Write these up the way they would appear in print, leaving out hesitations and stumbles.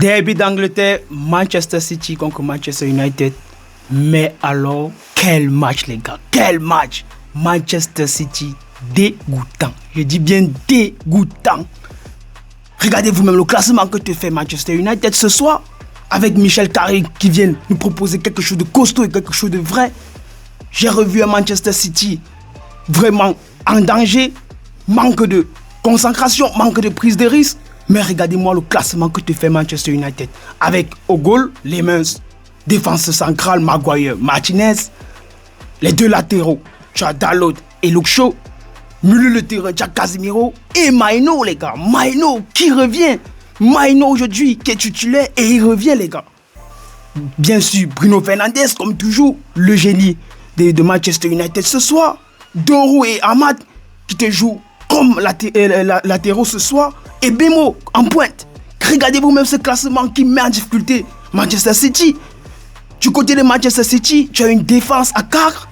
Derby d'Angleterre, Manchester City contre Manchester United. Mais alors, quel match les gars, quel match. Manchester City, dégoûtant. Je dis bien dégoûtant. Regardez vous-même le classement que te fait Manchester United ce soir. Avec Michel Carrick qui vient nous proposer quelque chose de costaud et quelque chose de vrai. J'ai revu un Manchester City vraiment en danger. Manque de concentration, manque de prise de risque. Mais regardez-moi le classement que te fait Manchester United. Avec au goal, les mains, défense centrale, Maguire, Martinez. Les deux latéraux, tu as Dalot et Luke Shaw. Milieu de terrain, tu as Casemiro et Maino, les gars. Maino qui revient. Maino aujourd'hui qui est titulaire et il revient, les gars. Bien sûr, Bruno Fernandes, comme toujours, le génie de Manchester United ce soir. Dorou et Ahmad qui te jouent comme latéraux ce soir. Et Bemo en pointe. Regardez-vous même ce classement qui met en difficulté Manchester City. Du côté de Manchester City, tu as une défense à 4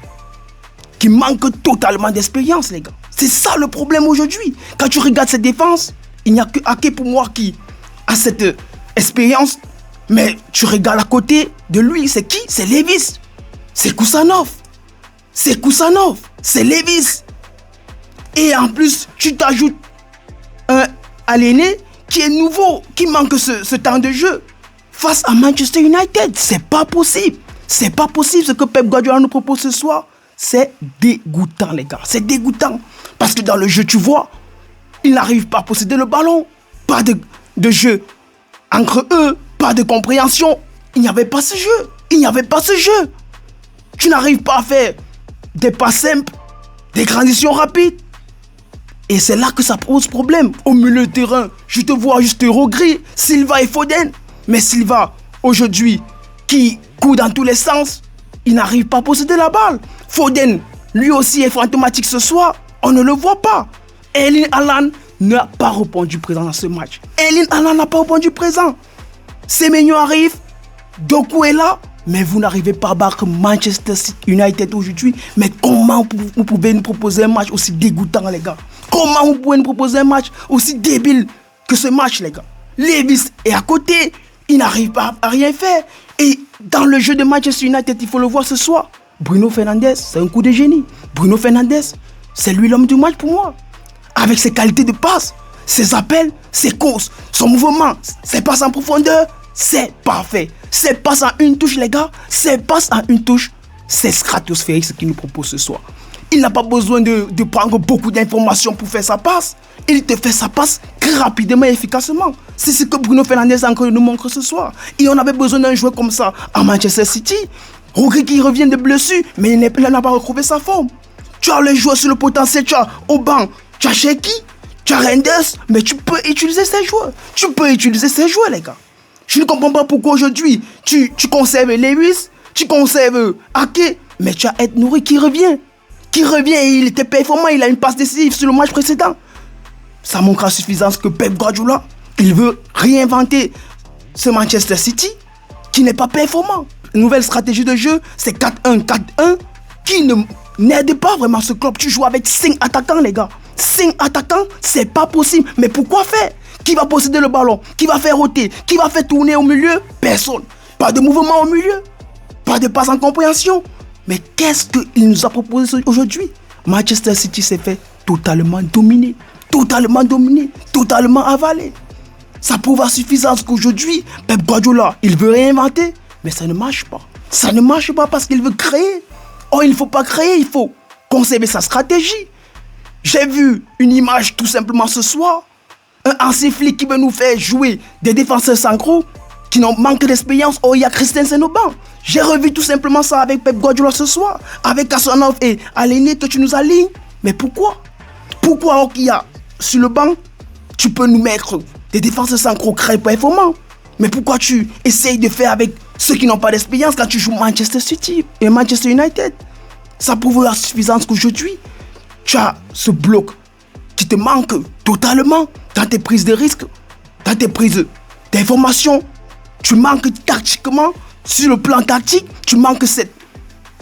qui manque totalement d'expérience, les gars. C'est ça le problème aujourd'hui. Quand tu regardes cette défense, il n'y a que Ake pour moi qui a cette expérience. Mais tu regardes à côté de lui, c'est qui? C'est Levis. C'est Kusanov. C'est Kusanov. C'est Levis. Et en plus, tu t'ajoutes un Aléné qui est nouveau, qui manque ce temps de jeu. Face à Manchester United, c'est pas possible. C'est pas possible ce que Pep Guardiola nous propose ce soir. C'est dégoûtant, les gars. C'est dégoûtant. Parce que dans le jeu, tu vois, ils n'arrivent pas à posséder le ballon. Pas de jeu entre eux. Pas de compréhension. Il n'y avait pas ce jeu. Il n'y avait pas ce jeu. Tu n'arrives pas à faire des pas simples, des transitions rapides. Et c'est là que ça pose problème. Au milieu de terrain, je te vois juste regret. Silva et Foden. Mais Silva, aujourd'hui, qui court dans tous les sens, il n'arrive pas à posséder la balle. Foden, lui aussi, est fantomatique ce soir. On ne le voit pas. Erling Haaland n'a pas répondu présent dans ce match. Erling Haaland n'a pas répondu présent. Semenyo arrive, Doku est là, mais vous n'arrivez pas à battre Manchester United aujourd'hui. Mais comment vous pouvez nous proposer un match aussi dégoûtant, les gars? Comment vous pouvez nous proposer un match aussi débile que ce match, les gars? Levis est à côté, il n'arrive pas à rien faire. Et dans le jeu de Manchester United, il faut le voir ce soir. Bruno Fernandes, c'est un coup de génie. Bruno Fernandes, c'est lui l'homme du match pour moi. Avec ses qualités de passe, ses appels, ses courses, son mouvement, ses passes en profondeur, c'est parfait. Ses passes en une touche, les gars, ses passes en une touche, c'est stratosphérique ce qu'il nous propose ce soir. Il n'a pas besoin de prendre beaucoup d'informations pour faire sa passe. Il te fait sa passe très rapidement et efficacement. C'est ce que Bruno Fernandes encore nous montre ce soir. Et on avait besoin d'un joueur comme ça à Manchester City. Rougui qui revient de blessure, mais il n'a pas retrouvé sa forme. Tu as les joueurs sur le potentiel, tu as au banc, tu as Sheki, tu as Reinders, mais tu peux utiliser ces joueurs. Tu peux utiliser ces joueurs, les gars. Je ne comprends pas pourquoi aujourd'hui tu conserves Lewis, tu conserves Ake, mais tu as Ed Nouri qui revient. Et il était performant, il a une passe décisive sur le match précédent. Ça montre à suffisance que Pep Guardiola, il veut réinventer ce Manchester City qui n'est pas performant. Une nouvelle stratégie de jeu, c'est 4-1-4-1 qui n'aide pas vraiment ce club. Tu joues avec 5 attaquants, les gars. 5 attaquants, c'est pas possible. Mais pourquoi faire? Qui va posséder le ballon? Qui va faire roter? Qui va faire tourner au milieu? Personne. Pas de mouvement au milieu. Pas de passe en compréhension. Mais qu'est-ce qu'il nous a proposé aujourd'hui? Manchester City s'est fait totalement dominer. Totalement avalé. Ça prouve à suffisance qu'aujourd'hui, Pep Guardiola, il veut réinventer. Mais ça ne marche pas. Ça ne marche pas parce qu'il veut créer. Or, il ne faut pas créer, il faut conserver sa stratégie. J'ai vu une image tout simplement ce soir. Un ancien flic qui veut nous faire jouer des défenseurs synchro qui n'ont manqué d'expérience. Oh, il y a Christensen au banc. J'ai revu tout simplement ça avec Pep Guardiola ce soir. Avec Kassanov et Aléné que tu nous alignes. Mais pourquoi? Pourquoi alors qu'il y a sur le banc, tu peux nous mettre des défenseurs synchro très performants? Mais pourquoi tu essayes de faire avec ceux qui n'ont pas d'expérience quand tu joues Manchester City et Manchester United? Ça prouve la suffisance qu'aujourd'hui, tu as ce bloc qui te manque totalement dans tes prises de risque, dans tes prises d'information. Tu manques tactiquement, sur le plan tactique, tu manques cette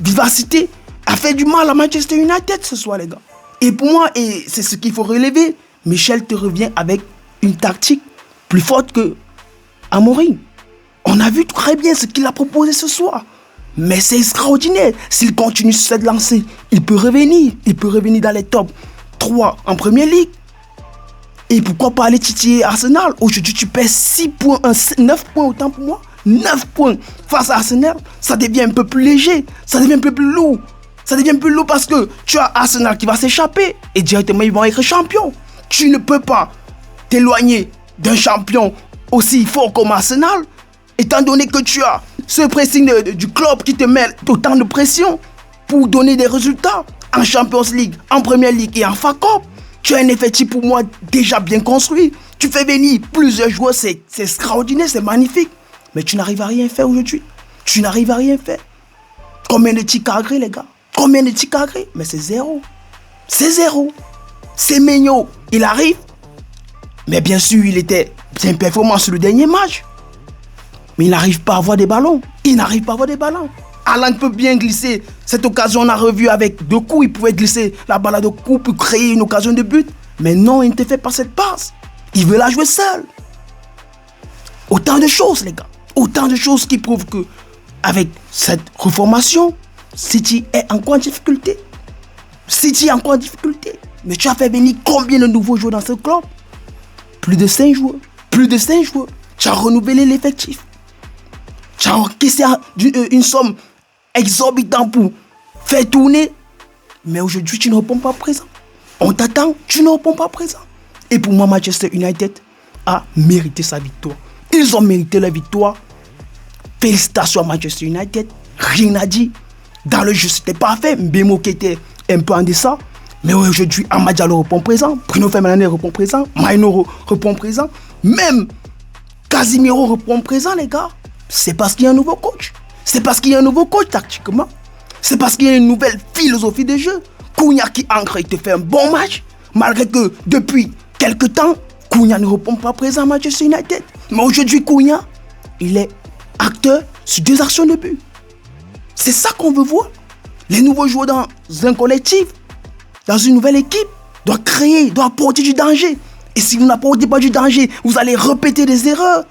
vivacité à faire du mal à Manchester United ce soir, les gars. Et pour moi, et c'est ce qu'il faut relever, Michel te revient avec une tactique plus forte que Amorim. On a vu très bien ce qu'il a proposé ce soir. Mais c'est extraordinaire. S'il continue sur cette lancée, il peut revenir. Il peut revenir dans les top 3 en Premier League. Et pourquoi pas aller titiller Arsenal? Aujourd'hui, tu perds 6 points, 9 points autant pour moi. 9 points face à Arsenal. Ça devient un peu plus léger. Ça devient un peu plus lourd. Ça devient plus lourd parce que tu as Arsenal qui va s'échapper. Et directement, ils vont être champions. Tu ne peux pas t'éloigner d'un champion aussi fort comme Arsenal. Étant donné que tu as ce pressing du club qui te met autant de pression pour donner des résultats en Champions League, en Premier League et en FA Cup, tu as un effectif pour moi déjà bien construit. Tu fais venir plusieurs joueurs, c'est extraordinaire, c'est magnifique. Mais tu n'arrives à rien faire aujourd'hui. Tu n'arrives à rien faire. Combien de tirs cadrés, les gars? Combien de tirs cadrés? Mais c'est zéro. C'est zéro. C'est Menyo, il arrive. Mais bien sûr, il était bien performant sur le dernier match. Mais il n'arrive pas à avoir des ballons. Il n'arrive pas à avoir des ballons. Alan peut bien glisser. Cette occasion, on a revu avec 2 coups. Il pouvait glisser la balle à 2 coups pour créer une occasion de but. Mais non, il ne te fait pas cette passe. Il veut la jouer seul. Autant de choses, les gars. Autant de choses qui prouvent que avec cette reformation, City est encore en difficulté. City est encore en difficulté. Mais tu as fait venir combien de nouveaux joueurs dans ce club? Plus de 5 joueurs. Plus de 5 joueurs. Tu as renouvelé l'effectif. Tu as encaissé une somme exorbitante pour faire tourner. Mais aujourd'hui, tu ne réponds pas présent. On t'attend, tu ne réponds pas présent. Et pour moi, Manchester United a mérité sa victoire. Ils ont mérité la victoire. Félicitations à Manchester United. Rien à dire. Dans le jeu, c'était parfait. Mbemo qui était un peu en deçà. Mais aujourd'hui, Amad Diallo répond présent. Bruno Fernandes répond présent. Maino répond présent. Même Casemiro répond présent, les gars. C'est parce qu'il y a un nouveau coach. C'est parce qu'il y a un nouveau coach tactiquement. C'est parce qu'il y a une nouvelle philosophie de jeu. Cunha qui ancre, il te fait un bon match. Malgré que depuis quelques temps, Cunha ne répond pas présent à Manchester United. Mais aujourd'hui, Cunha, il est acteur sur 2 actions de but. C'est ça qu'on veut voir. Les nouveaux joueurs dans un collectif, dans une nouvelle équipe, doivent créer, doivent apporter du danger. Et si vous n'apportez pas du danger, vous allez répéter des erreurs.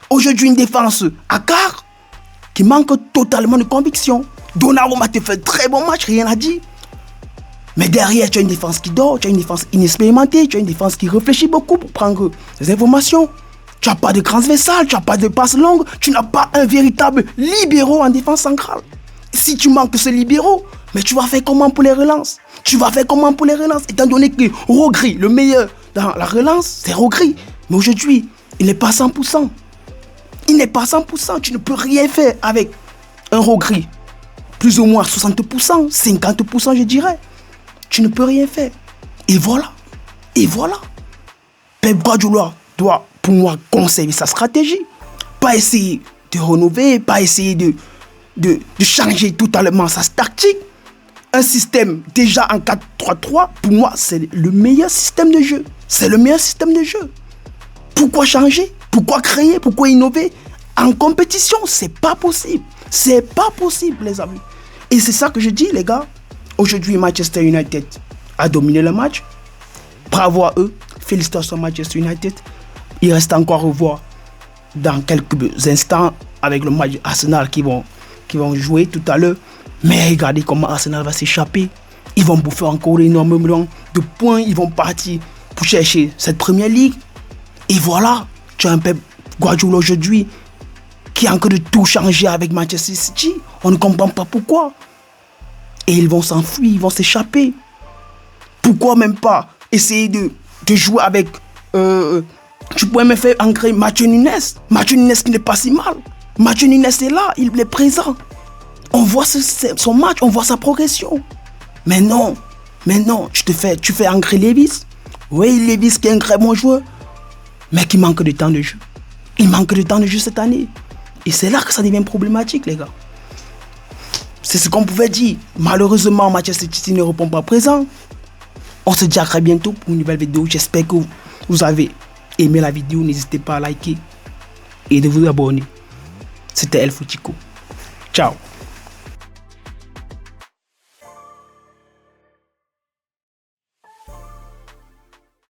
Aujourd'hui, une défense à quart qui manque totalement de conviction. Donnarumma te fait un très bon match, rien à dire. Mais derrière, tu as une défense qui dort, tu as une défense inexpérimentée, tu as une défense qui réfléchit beaucoup pour prendre des informations. Tu n'as pas de transversal, tu n'as pas de passe longue, tu n'as pas un véritable libéraux en défense centrale. Si tu manques ce libéraux, mais tu vas faire comment pour les relances? Tu vas faire comment pour les relances? Étant donné que Rogri, le meilleur dans la relance, c'est Rogri. Mais aujourd'hui, il n'est pas 100%. Il n'est pas 100%. Tu ne peux rien faire avec un Rogri. Plus ou moins 60%, 50% je dirais. Tu ne peux rien faire. Et voilà. Et voilà. Pep Guardiola doit, pour moi, conserver sa stratégie. Pas essayer de renouveler, pas essayer de changer totalement sa tactique. Un système déjà en 4-3-3, pour moi, c'est le meilleur système de jeu. C'est le meilleur système de jeu. Pourquoi changer? Pourquoi créer? Pourquoi innover? En compétition, c'est pas possible. C'est pas possible, les amis. Et c'est ça que je dis, les gars. Aujourd'hui, Manchester United a dominé le match. Bravo à eux. Félicitations à Manchester United. Il reste encore à revoir dans quelques instants avec le match Arsenal qui vont jouer tout à l'heure. Mais regardez comment Arsenal va s'échapper. Ils vont bouffer encore énormément de points. Ils vont partir pour chercher cette première ligue. Et voilà, tu as un Pep Guardiola aujourd'hui qui a encore de tout changer avec Manchester City. On ne comprend pas pourquoi. Et ils vont s'enfuir, ils vont s'échapper. Pourquoi même pas essayer de jouer avec... tu pourrais même faire ancrer Matheus Nunes. Matheus Nunes qui n'est pas si mal. Matheus Nunes est là, il est présent. On voit son match, on voit sa progression. Mais non, tu fais ancrer Levis. Oui, Levis qui est un très bon joueur, mais qui manque de temps de jeu. Il manque de temps de jeu cette année. Et c'est là que ça devient problématique, les gars. C'est ce qu'on pouvait dire. Malheureusement, Manchester City ne répond pas présent. On se dit à très bientôt pour une nouvelle vidéo. J'espère que vous avez aimé la vidéo. N'hésitez pas à liker et de vous abonner. C'était El Foutico. Ciao.